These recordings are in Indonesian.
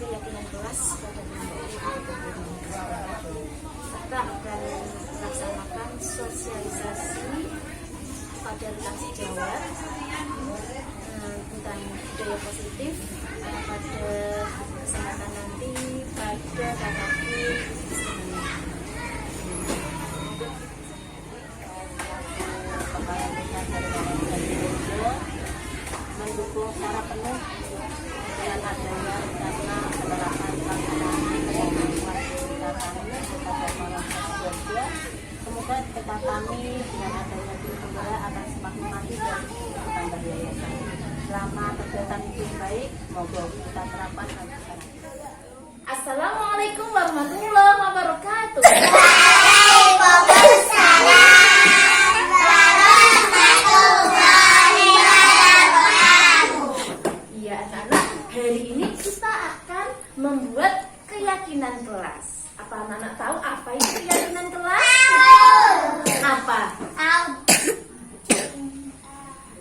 keyakinan kelas pada kita akan melaksanakan sosialisasi pada tentang sejawat tentang budaya positif pada kesempatan nanti pada KKP mendukung secara penuh dengan adanya rencana penerapan pelaksanaan semoga kita kami dengan adanya tim penggerak akan semakin maju dan bertambah yayasan. Selama kegiatan itu baik, semoga kita terapkan dan Assalamualaikum warahmatullahi wabarakatuh. Iya anak-anak, hari ini kita akan membuat keyakinan kelas. Apa anak-anak tahu apa itu keyakinan kelas? Apa?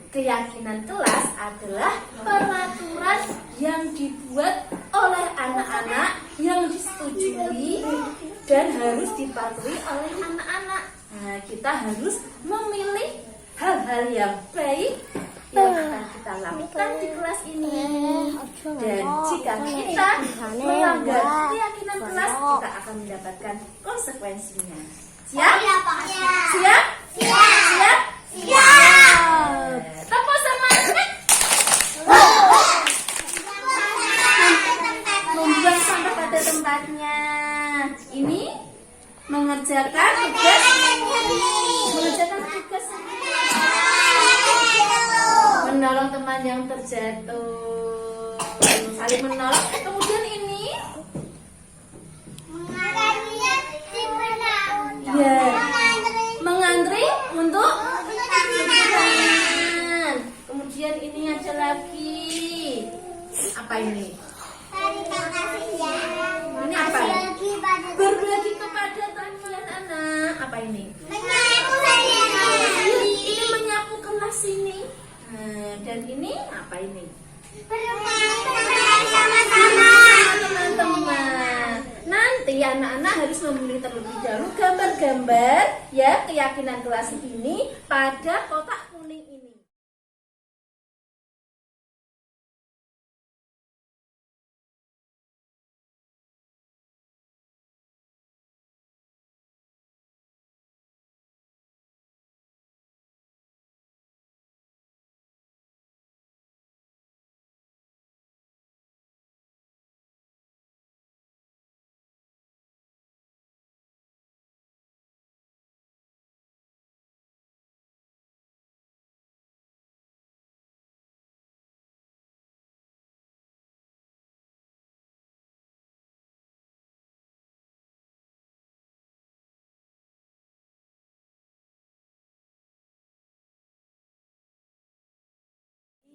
Keyakinan kelas adalah peraturan yang dibuat oleh anak-anak yang disetujui dan harus dipatuhi oleh anak-anak. Nah, kita harus memilih hal-hal yang baik yang akan kita lakukan di kelas ini. Dan jika kita melanggar keyakinan kelas, kita akan mendapatkan konsekuensinya. Siap? Siap? Siap? Tepuk semangat. Membuang sampah pada tempatnya. Ini mengerjakan tugas menolong teman yang terjatuh, saling menolong. Kemudian ini mengantri untuk makan. Kemudian ini ada lagi apa ini? Ini apa? Berbagi kepada teman anak. Apa ini? Ini menyapu kelas ini. Dan ini apa ini? Teman-teman. Nanti anak-anak harus memilih terlebih dahulu gambar-gambar ya keyakinan kelas ini pada kotak kuning ini.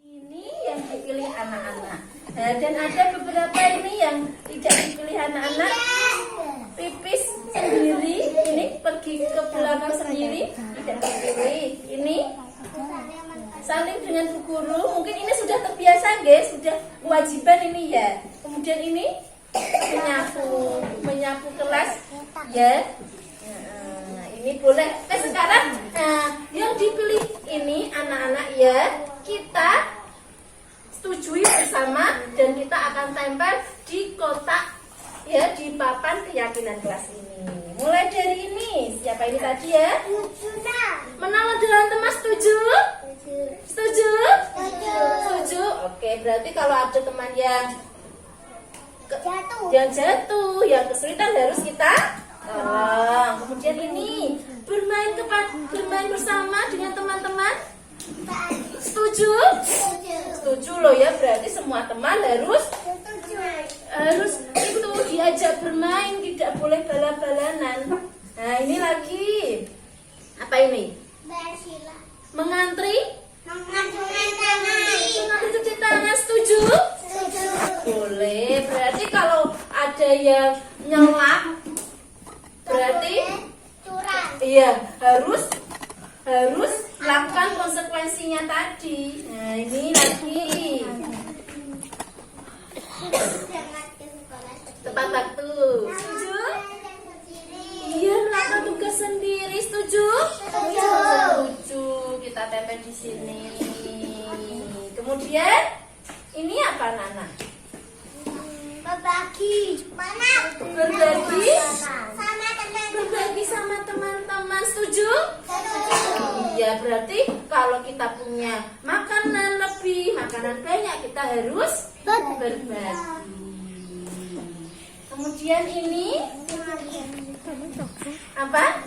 Ini yang dipilih anak-anak. Dan ada beberapa ini yang tidak dipilih anak-anak. Pipis sendiri, ini pergi ke belakang sendiri, tidak dipilih. Ini saling dengan bu guru, mungkin ini sudah terbiasa guys, sudah kewajiban ini ya. Kemudian ini menyapu kelas ya. Nah, ini boleh. Sekarang yang dipilih ini anak-anak ya, kita setujui bersama dan kita akan tempel di kotak ya, di papan keyakinan kelas ini. Mulai dari ini, siapa ini tadi ya? Menolong dengan teman, setuju? Setuju? Setuju. Oke, berarti kalau ada teman yang jatuh, yang kesulitan harus kita tolong. Kemudian ini bermain bersama dengan teman-teman. Setuju? Setuju loh ya, berarti semua teman harus itu diajak bermain, tidak boleh bala-balanan. Nah, ini lagi apa ini? Mengantri cuci tangan, setuju? Boleh. Berarti kalau ada yang nyelak, berarti iya harus lakukan konsekuensinya tadi. Nah, ini lagi tepat waktu. Setuju? Iya, melakukan tugas sendiri. Setuju? Setuju. Kita tempel di sini. Kemudian ini apa, Nana? Berbagi sama teman-teman. Setuju? Iya, berarti kalau kita punya makanan lebih, makanan banyak, kita harus berbagi. Kemudian ini apa?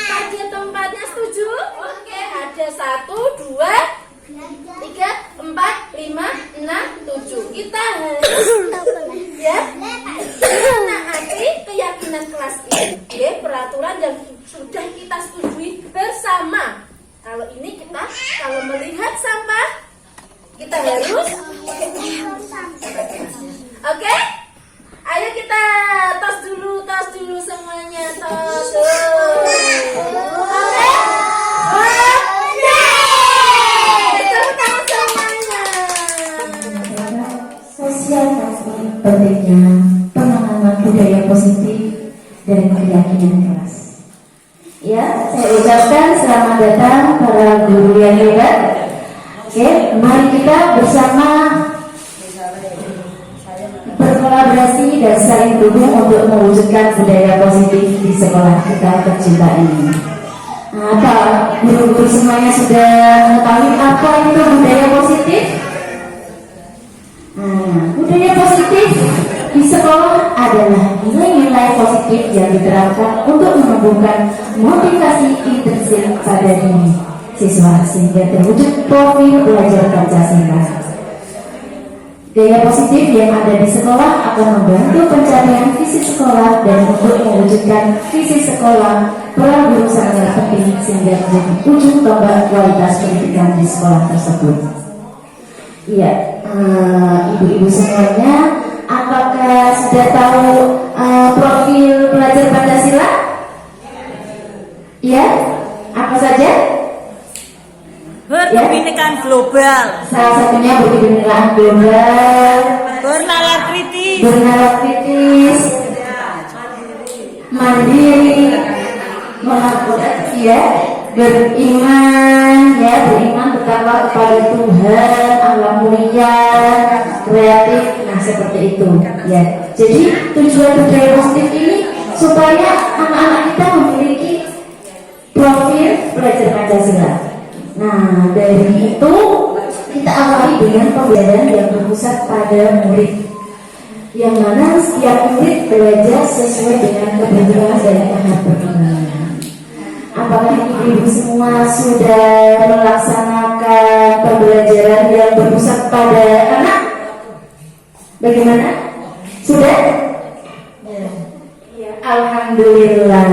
Ada tempatnya. Setuju? Oke, ada 1, 2, 3, 4, 5, 6, 7. Kita harus ya menaati keyakinan kelas ini, ya, peraturan yang sudah kita setujui bersama. Kalau ini kita kalau melihat sampah kita harus oke? Ayo kita tos dulu semuanya, tos. Oke? Sosialisasi pentingnya pemahaman budaya positif dan keyakinan kelas. Ya, saya ucapkan selamat datang para guru yang hebat. Oke, mari kita bersama berkolaborasi dan saling dukung untuk mewujudkan budaya positif di sekolah kita tercinta ini. Nah, guru-guru semuanya sudah mengetahui apa itu budaya positif? Budaya positif di sekolah adalah nilai-nilai positif yang diterapkan untuk menumbuhkan motivasi intrinsik pada diri siswa sehingga terwujud profil belajar Pancasila. Gaya positif yang ada di sekolah akan membantu pencapaian visi sekolah dan untuk mewujudkan visi sekolah, peran guru sangat penting sehingga menjadi ujung tombak kualitas pendidikan di sekolah tersebut. Iya, ibu-ibu semuanya, apakah sudah tahu profil pelajar Pancasila? Ya, apa saja? Berkebinekaan global, Salah satunya berkebinekaan global, bernalar kritis, mandiri, melakukan ya, beriman bertakwa kepada Tuhan, alam mulia, kreatif, nah seperti itu ya. Jadi tujuan budaya positif ini supaya anak-anak kita memiliki profil pelajar Pancasila. Nah, dari itu kita awali dengan pembelajaran yang berpusat pada murid, yang mana setiap murid belajar sesuai dengan kebutuhan dan tahap perkembangan. Apakah ibu-ibu semua sudah melaksanakan pembelajaran yang berpusat pada anak? Bagaimana? Sudah? Ya, alhamdulillah.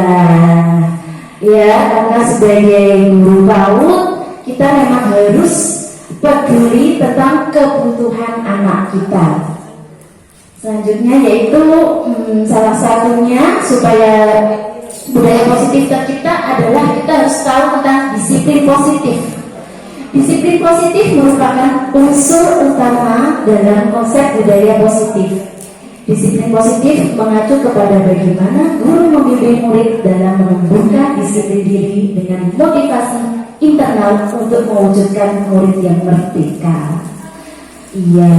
Ya, karena sebagai guru PAUD kita memang harus peduli tentang kebutuhan anak kita. Selanjutnya yaitu salah satunya supaya budaya positif tercipta adalah kita harus tahu tentang disiplin positif. Disiplin positif merupakan unsur utama dalam konsep budaya positif. Disiplin positif mengacu kepada bagaimana guru membimbing murid dalam menumbuhkan disiplin diri dengan motivasi internal untuk mewujudkan murid yang merdeka. Iya,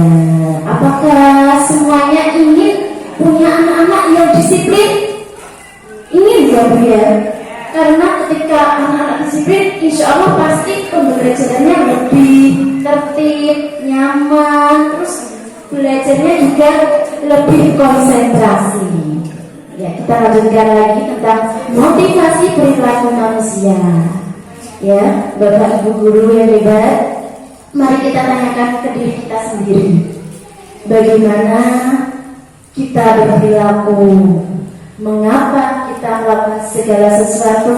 apakah semuanya ingin punya anak-anak yang disiplin? Ingin ya Bu ya? Karena ketika anak-anak disiplin, insya Allah pasti pembelajarannya lebih tertib, nyaman, terus belajarnya juga lebih konsentrasi. Ya, kita lanjutkan lagi tentang motivasi perilaku manusia. Ya, Bapak Ibu guru yang hebat, mari kita tanyakan ke diri kita sendiri. Bagaimana kita berperilaku? Mengapa kita melakukan segala sesuatu?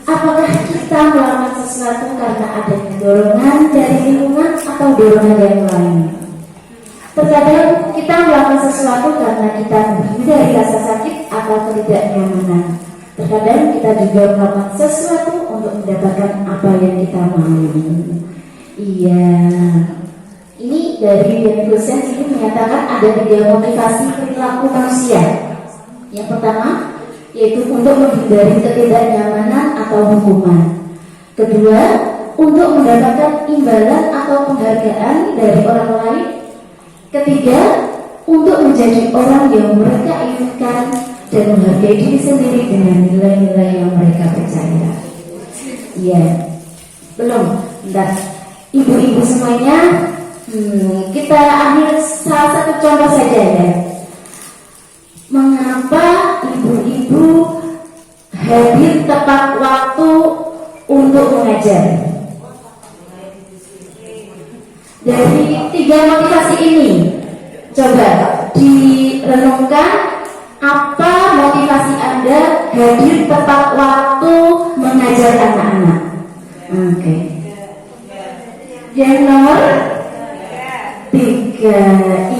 Apakah kita melakukan sesuatu karena adanya dorongan dari lingkungan atau dorongan yang lain? Terkadang kita melakukan sesuatu karena kita menghindari rasa sakit atau ketidaknyamanan. Terkadang kita juga melakukan sesuatu untuk mendapatkan apa yang kita mau. Iya, ini dari Gosen ini menyatakan ada 3 motivasi perilaku manusia. Yang pertama yaitu untuk menghindari ketidaknyamanan atau hukuman. Kedua, untuk mendapatkan imbalan atau penghargaan dari orang lain. Ketiga, untuk menjadi orang yang mereka inginkan dan menghargai diri sendiri dengan nilai-nilai yang mereka percaya. Iya, belum. Bentar. Ibu-ibu semuanya, kita ambil salah satu contoh saja ya. Mengapa ibu-ibu hadir tepat waktu untuk mengajar? Dari 3 motivasi ini, coba direnungkan apa motivasi Anda hadir tepat waktu mengajar anak-anak. Oke. Yang nomor 3,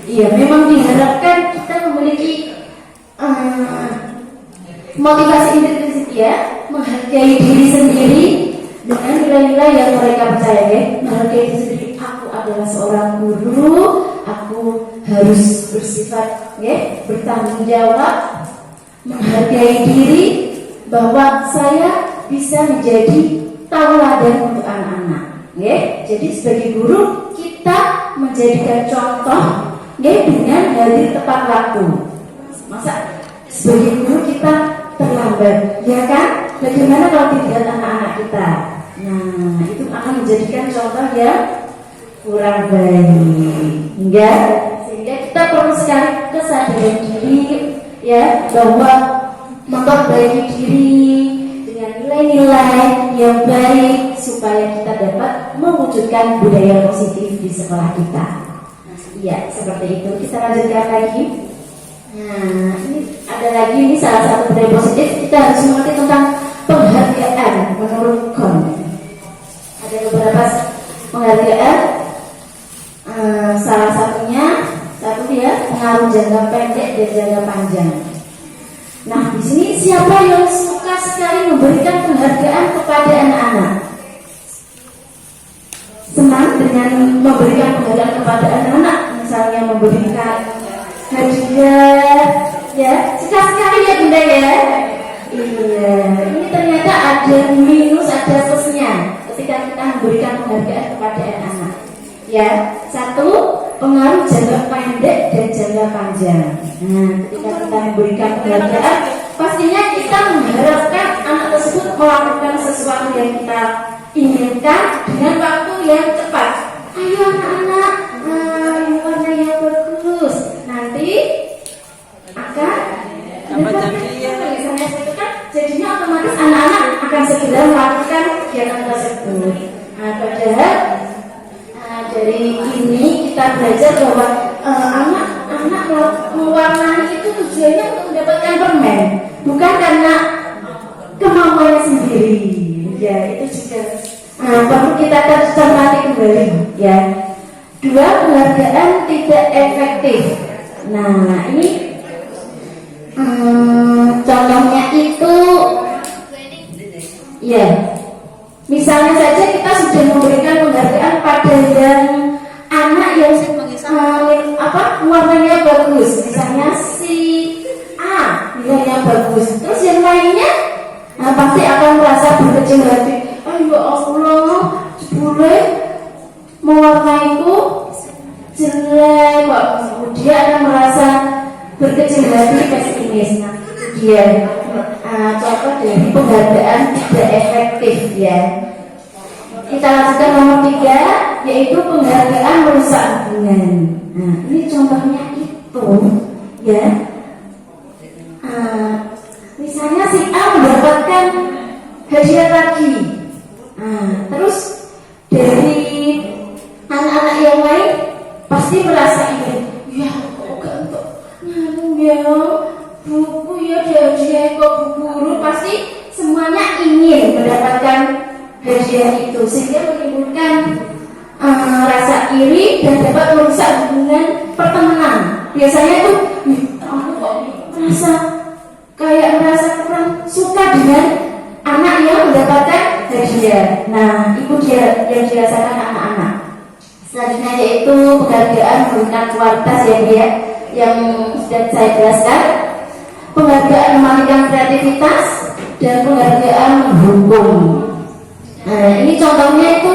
iya, memang diharapkan kita memiliki motivasi intrinsik ya, menghargai diri sendiri dengan nilai-nilai yang mereka percaya ya. Menghargai diri sendiri, aku adalah seorang guru, aku harus bersifat ya, bertanggung jawab, menghargai diri bahwa saya bisa menjadi tauladan untuk anak-anak ya. Jadi sebagai guru kita menjadikan contoh ya, dengan hadir tepat waktu. Masa sebagai guru kita terlambat, ya kan? Bagaimana kalau tidak anak-anak kita? Nah, itu akan menjadikan contoh yang kurang baik, enggak? Sehingga kita perlu sekali kesadaran diri, ya, bahwa memperbaiki diri dengan nilai-nilai yang baik supaya kita dapat mewujudkan budaya positif di sekolah kita. Iya, seperti itu. Kita lanjutkan lagi. Nah, ini ada lagi, ini salah satu budaya positif. Kita harus mengerti tentang penghargaan menurut Kohn. Ada beberapa penghargaan. Salah satunya, pengaruh jangka pendek dan jangka panjang. Nah, di sini siapa yang suka sekali memberikan penghargaan kepada anak-anak? Senang dengan memberikan penghargaan kepada anak-anak, misalnya memberikan hadiah, ya, suka sekali ya Bunda ya. Iya, ini ternyata ada minus, ada plusnya ketika kita memberikan penghargaan kepada anak-anak. Ya, 1, pengaruh jangka pendek dan jangka panjang. Nah, ketika kita memberikan penghargaan, pastinya kita mengharapkan anak tersebut melakukan sesuatu yang kita inginkan dengan waktu yang cepat. Ayo anak-anak, warna yang bagus. Nanti akan jadinya otomatis anak-anak akan segera melakukan kegiatan tersebut. Nah, padahal dari ini kita belajar bahwa anak-anak mewarnai itu tujuannya untuk mendapatkan permen, bukan karena kemampuannya sendiri. Ya, itu juga perlu kita cermati kembali. Ya, 2, penghargaan tidak efektif. Nah, ini contohnya itu, ya. Misalnya saja kita sudah memberikan penghargaan pada yang anak yang warnanya bagus, misalnya si A nilainya bagus, terus yang lainnya pasti akan merasa berkecil hati. Ayo Allah, boleh mewarnaiku jelek kok. Dia akan merasa berkecil hati, pesimis. Dia contoh dari penghargaan tidak efektif ya. Kita lanjutkan nomor 3, yaitu penghargaan merusak hubungan. Nah, ini contohnya itu ya. Misalnya si A mendapatkan hadiah lagi, terus dari anak-anak yang lain pasti merasa ini, ya kok untuk ya buku ya hadiah kok bu guru, pasti semuanya ingin mendapatkan hadiah itu sehingga menimbulkan rasa iri dan dapat merusak hubungan pertemanan. Biasanya tuh aku kok merasa kurang suka dengan anak yang mendapatkan hadiah. Nah, itu dia yang dirasakan anak-anak. Selanjutnya yaitu penghargaan menggunakan kualitas ya Bu ya, yang sudah saya jelaskan. Penghargaan mematikan kreativitas dan penghargaan menghukum. Nah, ini contohnya itu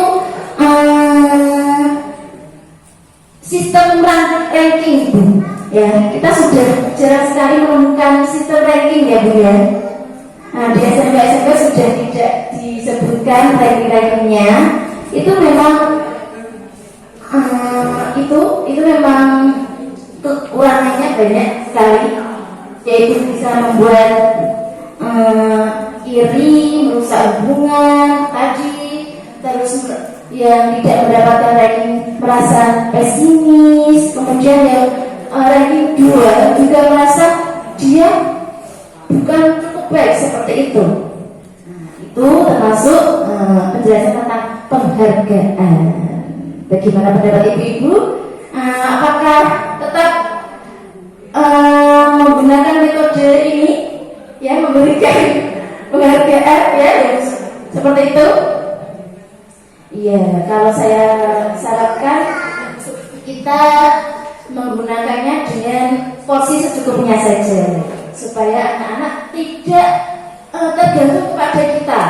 sistem ranking Bu. Ya, kita sudah jarang sekali menemukan sistem ranking ya Bu ya. Nah, di SMP sudah tidak disebutkan ranking-rankingnya. Itu memang itu memang kekurangannya banyak sekali, yaitu bisa membuat iri, merusak hubungan tadi, terus yang tidak mendapatkan ranking merasa pesimis, kemudian yang ranking 2 juga merasa dia bukan cukup baik seperti itu. Itu termasuk penjelasan tentang penghargaan. Bagaimana pendapat ibu-ibu? Apakah tetap menggunakan metode ini, ya, memberikan penghargaan, ya, seperti itu? Iya, kalau saya sarankan kita menggunakannya dengan porsi secukupnya saja, supaya anak-anak tidak tergantung kepada kita,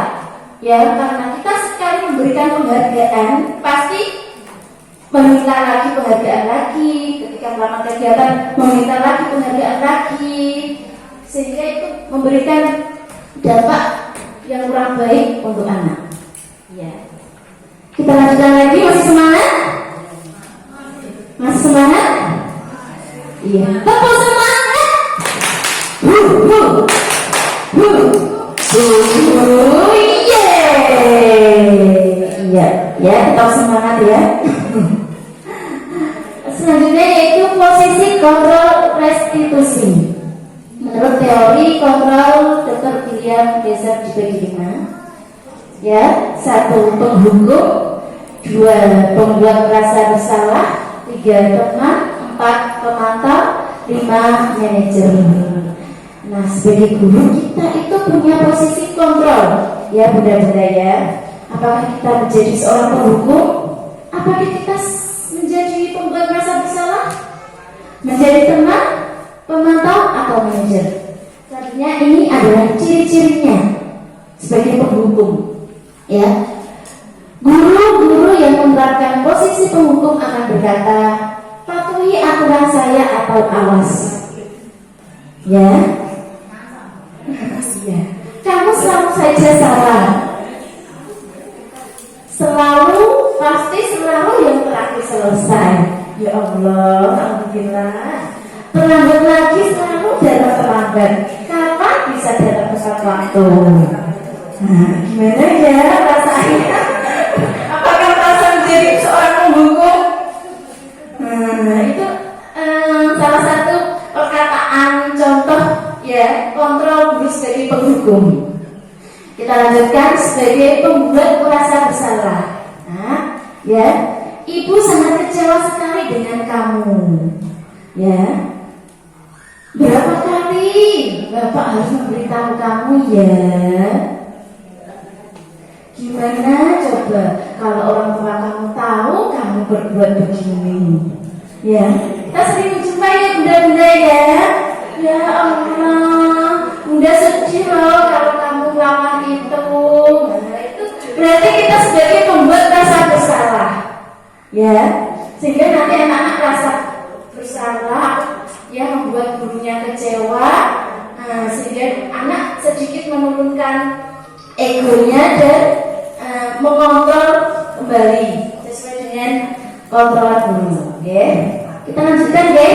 ya, karena kita sekali memberikan penghargaan pasti meminta lagi penghargaan lagi, ketika melakukan kegiatan meminta lagi penghargaan lagi, sehingga itu memberikan dampak yang kurang baik untuk anak. Ya. Kita lanjutkan lagi, masih semangat? Masih semangat? Iya. Tepuk semangat. Iya, ya, tetap semangat ya. Selanjutnya yaitu posisi kontrol restitusi. Menurut teori kontrol Dr. William Deser dibagi 5. Ya, 1 penghukum, 2 pembuat merasa bersalah, 3 teman, 4 pemantau, 5 manajer. Nah, sebagai guru kita itu punya posisi kontrol, ya bunda-bunda ya. Apakah kita menjadi seorang penghukum? Apakah kita menjadi pembuat merasa bersalah? Menjadi teman, pemantau, atau manajer? Selanjutnya ini adalah ciri-cirinya sebagai penghukum. Ya, guru-guru yang menerapkan posisi penghukum akan berkata, patuhi aturan saya atau awas. Ya, ya. Kamu selalu saja salah. Selalu, pasti selalu yang terakhir selesai. Ya Allah, alhamdulillah. Terlambat lagi selalu datang terlambat. Kapan bisa datang tepat waktu? Nah, gimana ya rasanya? Apakah merasa menjadi seorang penghukum? Nah, itu salah satu perkataan contoh ya kontrol guru sebagai penghukum. Kita lanjutkan sebagai pembuat merasa bersalah. Nah, ya, ibu sangat kecewa sekali dengan kamu. Ya, berapa kali bapak harus memberitahu kamu ya? Gimana coba kalau orang tua kamu tahu kamu berbuat begini? Ya, kita sering menjumpai ya bunda-bunda ya. Ya Allah, bunda sedih loh kalau kamu melawan itu. Nah, itu berarti kita sebagai pembuat rasa bersalah. Ya, sehingga nanti anak-anak rasa bersalah, ya, membuat gurunya kecewa. Nah, sehingga anak sedikit menurunkan egonya dan mengontrol kembali sesuai dengan kontrol guru. Ya, kita lanjutkan ya.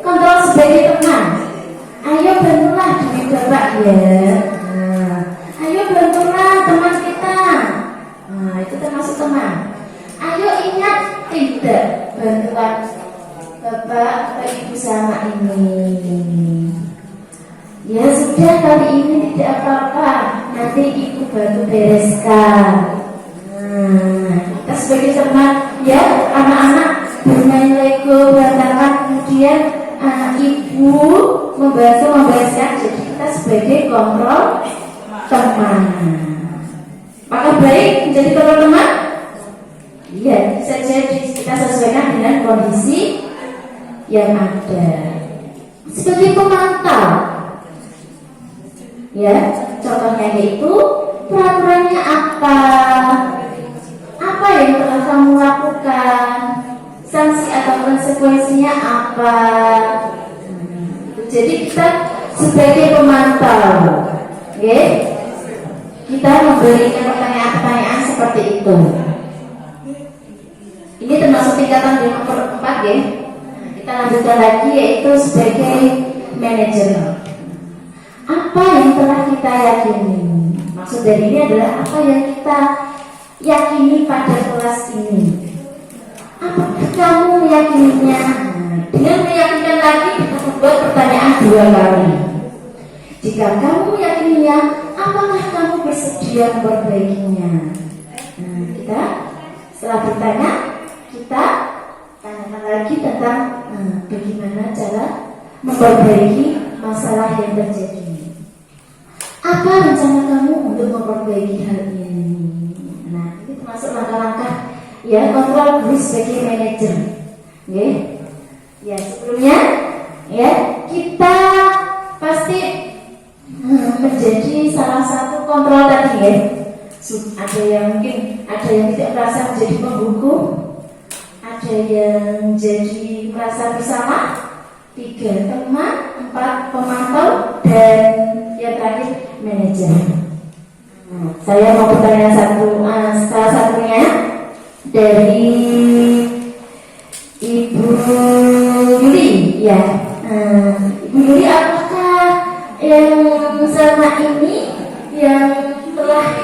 Kontrol sebagai teman. Ayo bantulah diri bapak ya. Nah, ayo bantulah teman kita. Nah, itu termasuk teman. Ayo ingat tidak bantuan bapak atau ibu sama ini. Ya sudah, kali ini tidak apa-apa. Nanti ibu bantu bereskan. Nah, kita sebagai teman ya, anak-anak bermain Lego berantakan, kemudian ibu membantu membereskan. Jadi kita sebagai kontrol teman. Maka baik menjadi kontrol teman. Iya, bisa jadi kita yang ada. Sebagai pemantau, ya, contohnya yaitu peraturannya apa yang telah kamu lakukan, sanksi atau konsekuensinya apa. Jadi kita sebagai pemantau, oke, kita memberikan pertanyaan-pertanyaan seperti itu. Ini termasuk tingkatan yang nomor 4 ya. Kita lanjutkan lagi yaitu sebagai manajer. Apa yang telah kita yakini? Maksud dari ini adalah apa yang kita yakini pada kelas ini. Apakah kamu meyakininya? Dengan meyakinkan lagi kita membuat pertanyaan 2 kali. Jika kamu meyakininya, apakah kamu bersedia memperbaikinya? Kita setelah bertanya, kita tanyakan lagi tentang bagaimana cara memperbaiki masalah yang terjadi. Apa rencana kamu untuk memperbaiki hal ini? Nah, ini termasuk langkah-langkah ya kontrol guru sebagai manajer. Ya, sebelumnya ya kita pasti menjadi salah satu kontrol tadi ya. Ada yang mungkin tidak merasa menjadi penghukum, ada yang jadi merasa bersama, 3 teman, 4 pemantau, dan yang terakhir manajer. Saya mau bertanya salah satunya dari Ibu Yuli ya. Ibu Yuli, apakah yang selama ini yang telah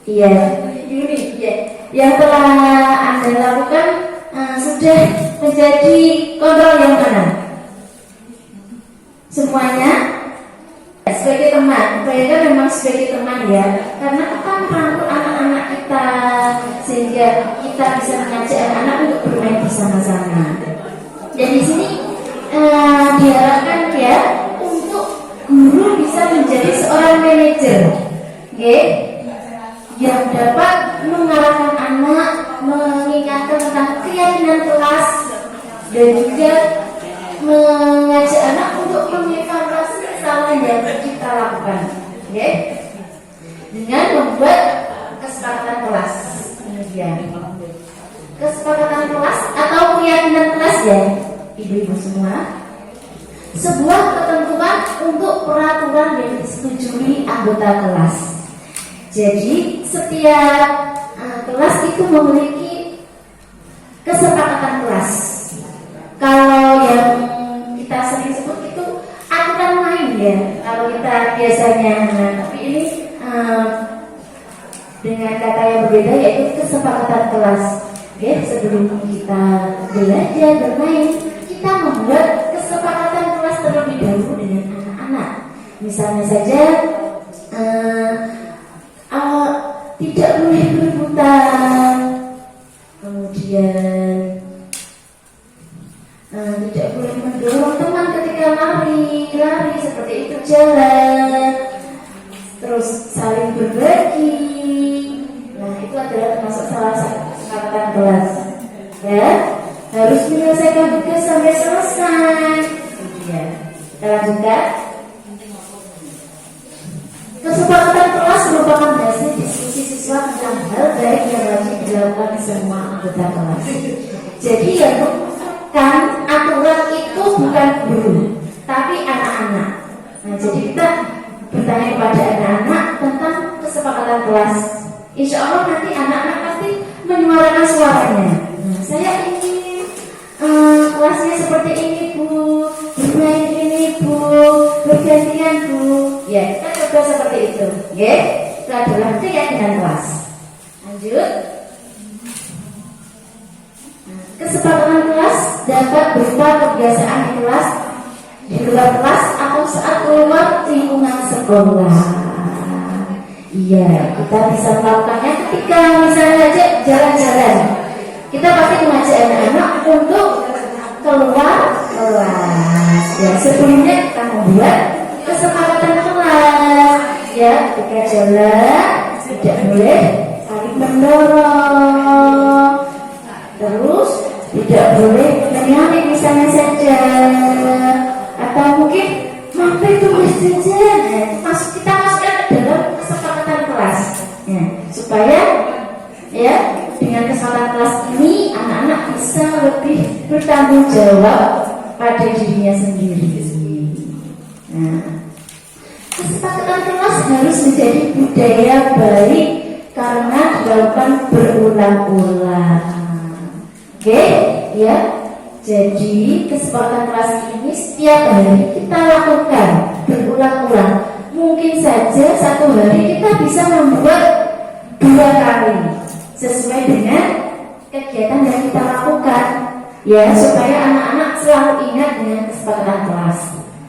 Yuli ya, yang telah Anda lakukan sudah menjadi kontrol yang mana? Semuanya sebagai teman, mereka memang sebagai teman ya, karena kita merangkul anak-anak kita sehingga kita bisa mengajak anak-anak untuk bermain bersama-sama. Dan di sini diharapkan ya untuk guru bisa menjadi seorang manajer, yang dapat mengarahkan anak, mengingatkan tentang keyakinan kelas, dan juga mengajak anak untuk mengevaluasi kesalahan yang kita lakukan, dengan membuat kesepakatan kelas. Kesepakatan kelas atau keyakinan kelas ya, ibu-ibu semua, sebuah ketentuan untuk peraturan yang disetujui anggota kelas. Jadi setiap kelas itu memiliki kesepakatan kelas. Kalau yang kita sering sebut itu aturan main ya, kalau kita biasanya, tapi ini dengan kata yang berbeda yaitu kesepakatan kelas. Sebelum kita belajar bermain, kita membuat kesepakatan kelas terlebih dahulu dengan anak-anak. Misalnya saja tidak boleh berebutan, kemudian tidak boleh mendorong teman ketika lari seperti itu, jalan, terus saling berbagi. Nah, itu adalah termasuk salah satu kesepakatan kelas. Ya, harus menyelesaikan tugas sampai selesai. Ya, kita lanjutkan. Kesepakatan kelas merupakan hasil diskusi siswa tentang hal baik yang wajib dilakukan semua anggota kelas. Jadi yang memutuskan aturan itu bukan guru, tapi anak-anak. Nah, jadi kita bertanya kepada anak-anak tentang kesepakatan kelas. Insya Allah nanti anak-anak pasti menyuarakan suaranya. Nah, saya ingin kelasnya seperti ini Bu, bermain ini Bu, bergantian Bu. Ya, kita coba seperti itu. Itu adalah keyakinan kelas. Lanjut. Kesepakatan kelas dapat berupa kebiasaan di kelas, di luar kelas, atau saat keluar lingkungan sekolah. Iya, kita bisa melakukannya ketika misalnya aja jalan-jalan. Kita pasti mengajak anak-anak untuk keluar kelas. Ya, sebelumnya kita membuat kesepakatan kelas. Ya, ketika jalan tidak boleh saling mendorong. Terus tidak boleh menyalip misalnya saja saja, atau mungkin mampir tulis jajan, kita masukkan ke dalam kesepakatan kelas, ya, supaya ya dengan kesempatan kelas ini anak-anak bisa lebih bertanggung jawab pada dirinya sendiri. Nah, kesepakatan kelas harus menjadi budaya baik karena dilakukan berulang-ulang. Oke, ya. Jadi kesepakatan kelas ini setiap hari kita lakukan berulang-ulang. Mungkin saja satu hari kita bisa membuat 2 kali sesuai dengan kegiatan yang kita lakukan, ya, supaya anak-anak selalu ingat dengan kesepakatan kelas.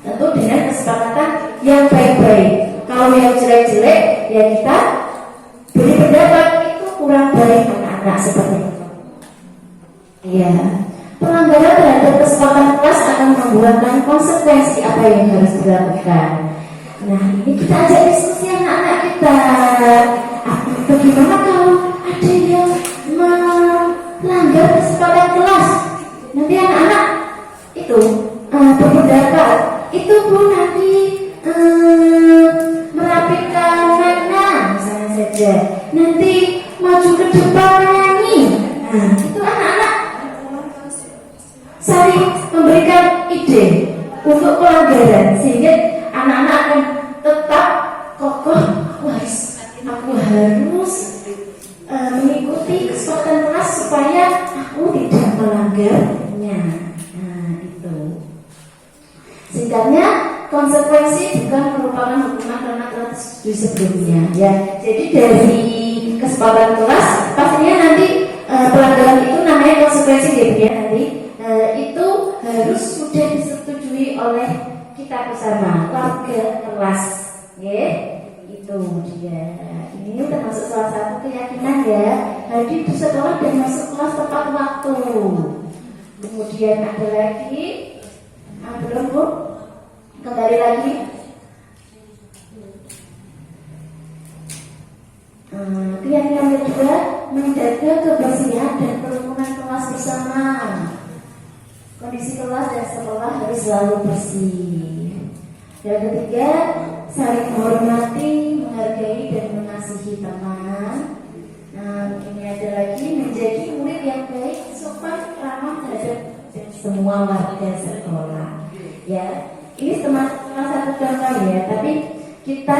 Tentu dengan kesepakatan yang baik-baik. Kalau yang jelek-jelek, ya kita beri pendapat itu kurang baik anak-anak seperti itu. Ya, pelanggaran terhadap kesepakatan kelas akan membuahkan konsekuensi apa yang harus dilakukan. Nah, ini kita ajak diskusi anak-anak kita. Bagaimana kalau ada yang melanggar kesepakatan kelas? Nanti anak-anak itu berpendapat, itu pun nanti merapikan mana, misalnya saja. Nanti maju ke depan menyanyi. Nah, itu anak-anak saling memberikan ide untuk pelanggaran, sehingga anak-anak akan tetap kokoh. Aku harus mengikuti kesepakatan kelas supaya aku tidak melanggarnya. Nah, itu. Singkatnya, konsekuensi bukan merupakan hukuman karena telah disetujui sebelumnya. Ya, jadi dari kesepakatan kelas pastinya nanti pelanggaran itu namanya konsekuensi, ya nanti itu harus sudah disetujui oleh kita bersama keluarga kelas, ya. Itu dia. Ini termasuk salah satu keyakinan, ya, hadir di sekolah dan masuk kelas tepat waktu. Kemudian ada lagi, belum Bu? Kembali lagi. Keyakinan kedua, menjaga kebersihan dan kerukunan kelas bersama. Kondisi kelas dan sekolah harus selalu bersih. Yang ketiga, saling menghormati, menghargai dan mengasihi teman. Nah, ini ada lagi, menjadi murid yang baik, sopan, ramah terhadap semua warga sekolah. Ya, ini salah satu contoh, ya. Tapi kita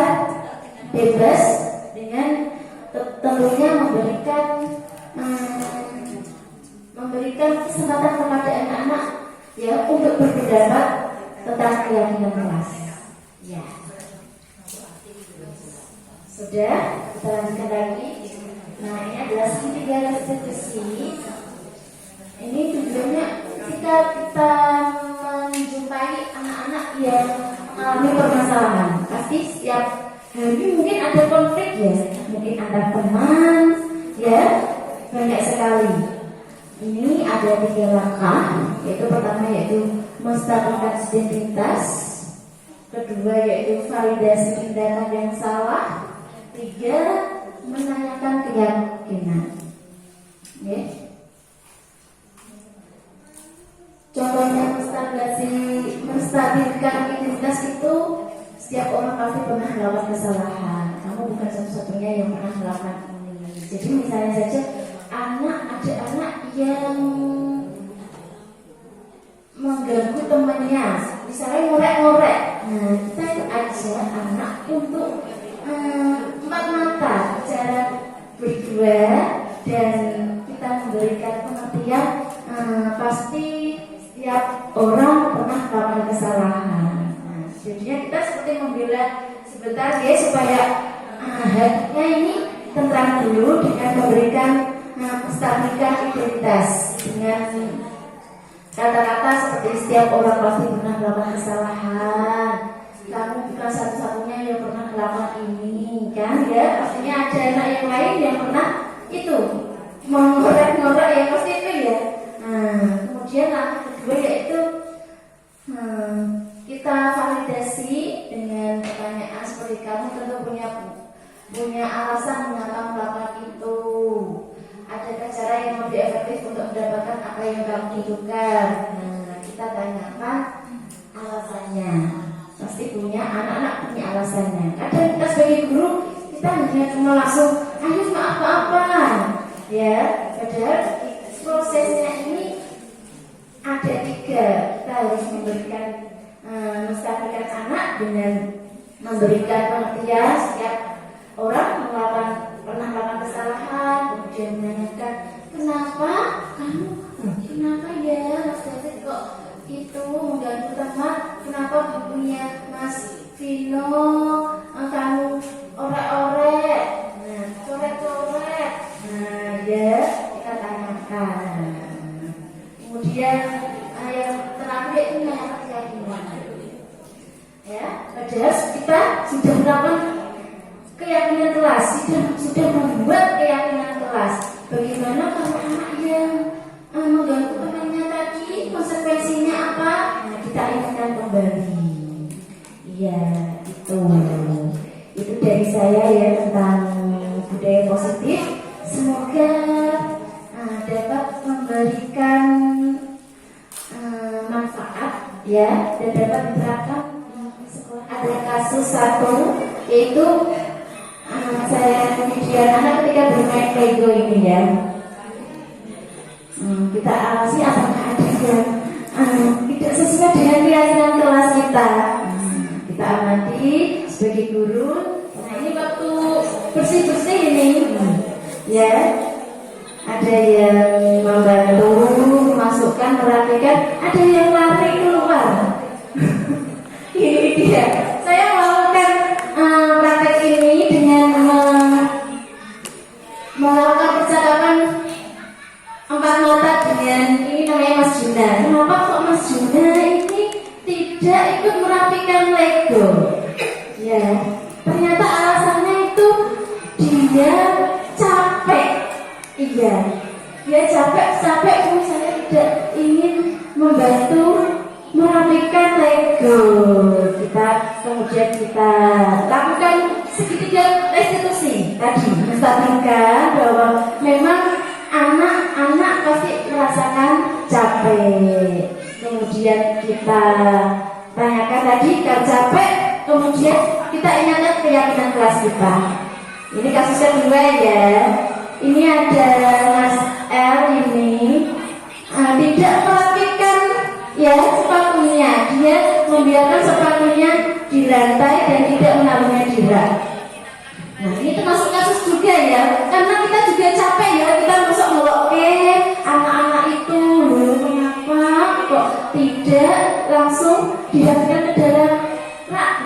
bebas dengan tentunya memberikan kesempatan kepada anak-anak, ya, untuk berpendapat tentang keyakinan kelas. Ya. Sudah, kita lanjutkan lagi. Nah, ini adalah segitiga restitusi. Ini tujuannya jika kita menjumpai anak-anak yang mengalami permasalahan, pasti setiap hari mungkin ada konflik, ya, mungkin antar teman, ya, banyak sekali. Ini ada 3 langkah, yaitu pertama yaitu menstabilkan identitas, kedua yaitu validasi tindakan yang salah, 3 menanyakan keyakinan. Ya. Contohnya menstabilkan identitas itu setiap orang pasti pernah melakukan kesalahan. Kamu bukan satu-satunya yang pernah melakukan ini. Jadi misalnya saja ada anak yang mengganggu temannya, misalnya ngorek-ngorek. Nah, kita ajak anak untuk empat mata bicara berdua dan kita memberikan pengertian. Pasti setiap orang pernah melakukan kesalahan. Nah, jadinya kita seperti membela sebentar, ya, supaya hatinya ini tentram dulu dengan memberikan menstabilkan identitas dengan kata-kata seperti setiap orang pasti pernah melakukan kesalahan. Kamu bukan satu-satunya yang pernah melakukan ini, kan, ya? Pastinya ada anak yang lain yang pernah itu mengorek-ngorek, ya, pasti itu, ya. Kemudian langkah kedua yaitu kita validasi dengan pertanyaan seperti kamu tentu punya alasan mengapa melakukan itu. Adakah cara yang lebih efektif untuk mendapatkan apa yang kamu butuhkan? Kita tanya dengan cuma langsung ayo apa-apa. Ya, padahal prosesnya ini ada 3. Kita harus memberikan menstabilkan anak dengan memberikan pengertian. Setiap orang pernah melakukan kesalahan, kemudian menanyakan kenapa ya Mas David kok itu mengganggu teman, kenapa bukunya Mas Vino kamu orek-orek, coret-coret, ya kita tanyakan. Kemudian yang terakhir itu menanyakan keyakinan. Ya, padahal kita sudah melakukan keyakinan kelas, sudah membuat keyakinan kelas. Bagaimana kalau anak yang mengganggu temannya tadi, konsekuensinya apa? Nah, kita ingatkan kembali. Iya, itu dari saya ya tentang budaya positif. Semoga dapat memberikan manfaat ya, dan dapat diterapkan. Ada kasus satu, yaitu saya kemudian anak ketika bermain Lego ini ya, kita awasi apakah ada yang tidak sesuai dengan keyakinan kelas kita. Kita amati sebagai guru. Nah ini waktu bersih-bersih ini ya, ada yang membantu memasukkan, merapikan, ada yang lari keluar. Ini dia. Saya melakukan praktek ini dengan melakukan percakapan 4 mata dengan ini namanya Mas Juna. Kenapa kok Mas Juna ini tidak ikut merapikan Lego? Ya, ternyata alasannya itu dia capek. Iya, dia capek misalnya tidak ingin membantu merapikan Lego. Kemudian kita lakukan segitiga restitusi tadi, menstabilkan bahwa memang anak-anak pasti merasakan capek. Kemudian kita tanyakan tadi kalau capek, kemudian kita ingatkan keyakinan kelas kita. Ini kasusnya 2 ya. Ini ada Mas L ini tidak merapikan ya sepatunya, dia membiarkan sepatunya di lantai dan tidak menaruhnya di rak. Nah ini termasuk kasus juga ya, karena kita juga capek ya, kita masuk ngelokin anak-anak itu, kenapa kok tidak langsung dihadapkan ke dalam rak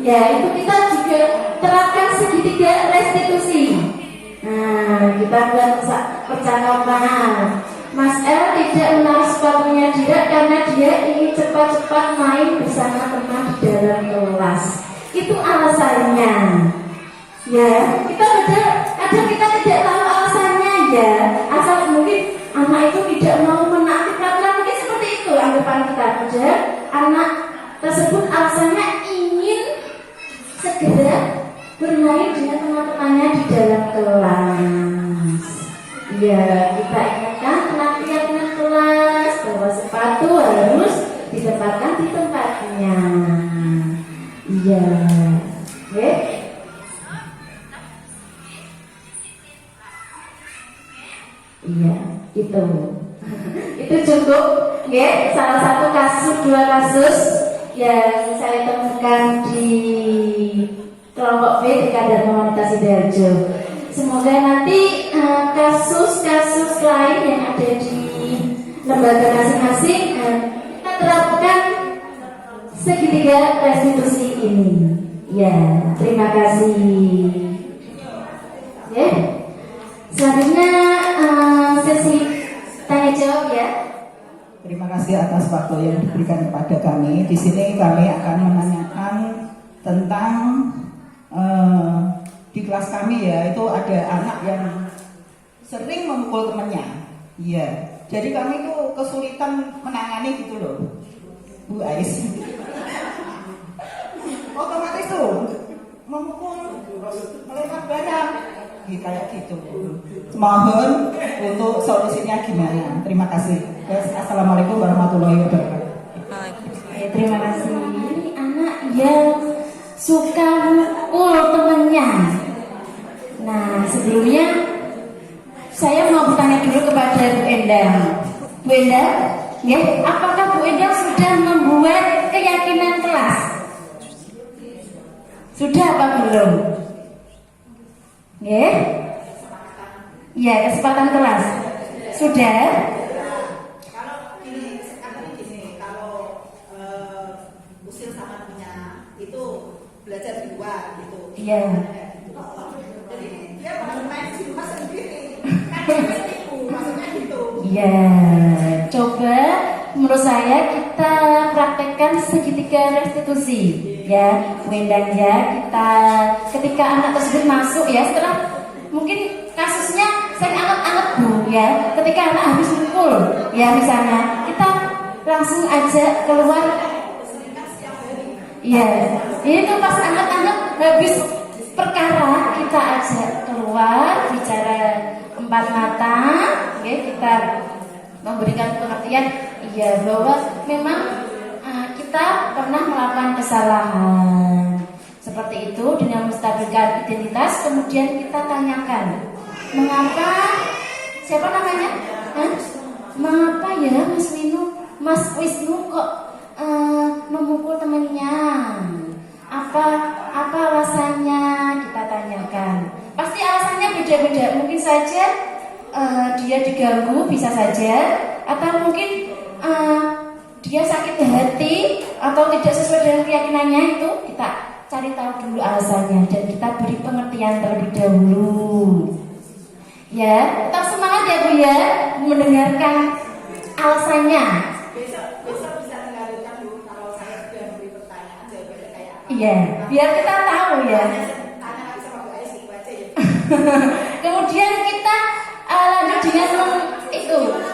ya, itu kita juga terapkan segitiga restitusi. Nah kita buat percakapan. Mas L tidak menaruh sepatunya di rak karena dia ingin cepat-cepat main bersama teman di dalam kelas. Itu alasannya. Ya, kita kadang kita tidak tahu alasannya ya. Asal mungkin anak itu tidak mau menaktifkan, mungkin seperti itu anggapan kita. Padahal anak tersebut alasannya ingin segera bermain dengan teman-temannya di dalam kelas. Ya, kita ingatkan keyakinan kelas bahwa sepatu harus ditempatkan di tempatnya. Iya, oke. Iya, itu cukup. Oke, salah satu kasus, 2 kasus yang saya temukan di kelompok B di Kadar Komunitas Sidoarjo. Semoga nanti kasus-kasus lain yang ada di lembaga masing-masing kita terapkan segitiga restitusi ini. Ya, terima kasih. Ya, selanjutnya sesi tanya jawab ya. Terima kasih atas waktu yang diberikan kepada kami. Di sini kami akan menanyakan tentang di kelas kami ya, itu ada anak yang sering memukul temannya. Iya. Jadi kami itu kesulitan menangani gitu loh, Bu Ais. Otomatis tuh memukul, melempar barang, kayak gitu. Mohon untuk solusinya gimana? Terima kasih. Assalamualaikum warahmatullahi wabarakatuh. Terima kasih. Ini anak yang suka mukul temannya. apakah Bu Endang sudah membuat keyakinan kelas? Sudah apa belum? Ya, kesempatan kelas. Sudah? Kalau gini, kalau usil sama punya itu belajar di luar gitu. Iya. Jadi dia main di rumah sendiri. Kan itu maksudnya gitu. Iya. Coba menurut saya kita praktekkan segitiga restitusi, ya, Wendang ya. Kita ketika anak tersebut masuk ya, setelah mungkin kasusnya saya anget-anget Bu ya, ketika anak habis mukul ya misalnya, kita langsung aja keluar. Iya, itu pas anget-anget habis perkara kita ajak keluar bicara empat mata, ya, kita memberikan pengertian iya bahwa memang kita pernah melakukan kesalahan seperti itu dengan menstabilkan identitas. Kemudian kita tanyakan mengapa, siapa namanya? Mengapa ya Mas Wisnu kok memukul temannya? Apa alasannya? Kita tanyakan. Pasti alasannya beda-beda. Mungkin saja dia diganggu, bisa saja, atau mungkin dia sakit hati atau tidak sesuai dengan keyakinannya. Itu kita cari tahu dulu alasannya dan kita beri pengertian terlebih dahulu. Ya, tetap semangat ya Bu ya mendengarkan alasannya. Besok bisa mengajukan dulu kalau saya sudah memberi pertanyaan jawabannya kayak apa. Iya, biar kita tahu ya. Tanya lagi sama Bu Ais gitu aja ya. Kemudian kita lanjut dengan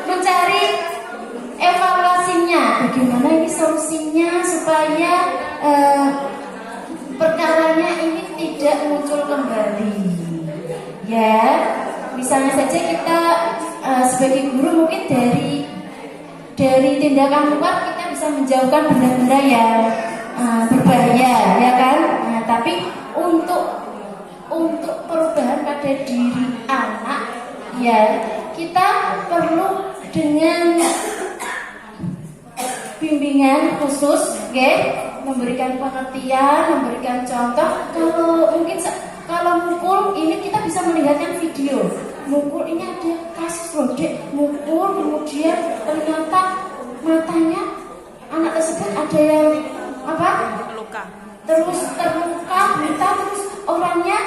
mencari evaluasinya, bagaimana ini solusinya supaya perkaranya ini tidak muncul kembali. Ya, misalnya saja kita sebagai guru mungkin dari tindakan luar kita bisa menjauhkan benda-benda yang berbahaya, ya kan? Nah, tapi untuk perubahan pada diri anak, ya kita perlu dengan bimbingan khusus, memberikan pengertian, memberikan contoh. Kalau mungkin kalau mukul ini kita bisa melihatkan video. Mukul ini ada kasus loh, Dek. Mukul kemudian ternyata matanya anak tersebut ada yang Luka. terus terluka, buta, terus orangnya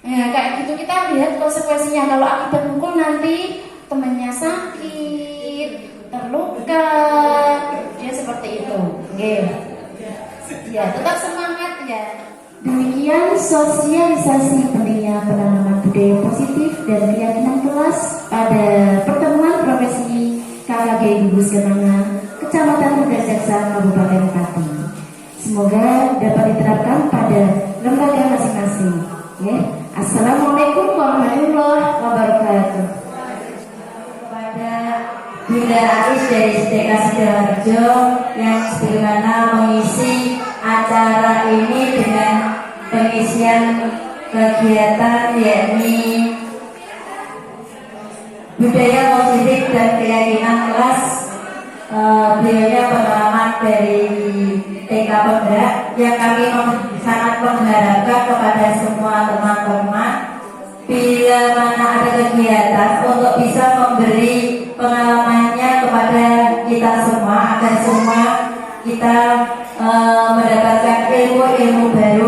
kayak gitu. Kita lihat konsekuensinya. Kalau akibat mukul nanti temannya sakit, terluka, dia seperti itu. Ya, tetap semangat ya. Demikian sosialisasi pentingnya penanaman budaya positif dan keyakinan kelas pada pertemuan profesi KKG Gugus Kenanga, Kecamatan Muda Jaksa, Kabupaten Pati. Semoga dapat diterapkan pada lembaga masing-masing. Assalamualaikum warahmatullahi wabarakatuh. Pada Bunda Ais dari STK Sidoarjo yang sebagaimana mengisi acara ini dengan pengisian kegiatan yakni budaya positif dan keyakinan kelas. Beliaunya pengalaman dari TK Pondok yang kami sangat mengharapkan kepada semua teman-teman bila mana ada kegiatan untuk bisa memberi pengalamannya kepada kita semua agar semua kita mendapatkan ilmu-ilmu baru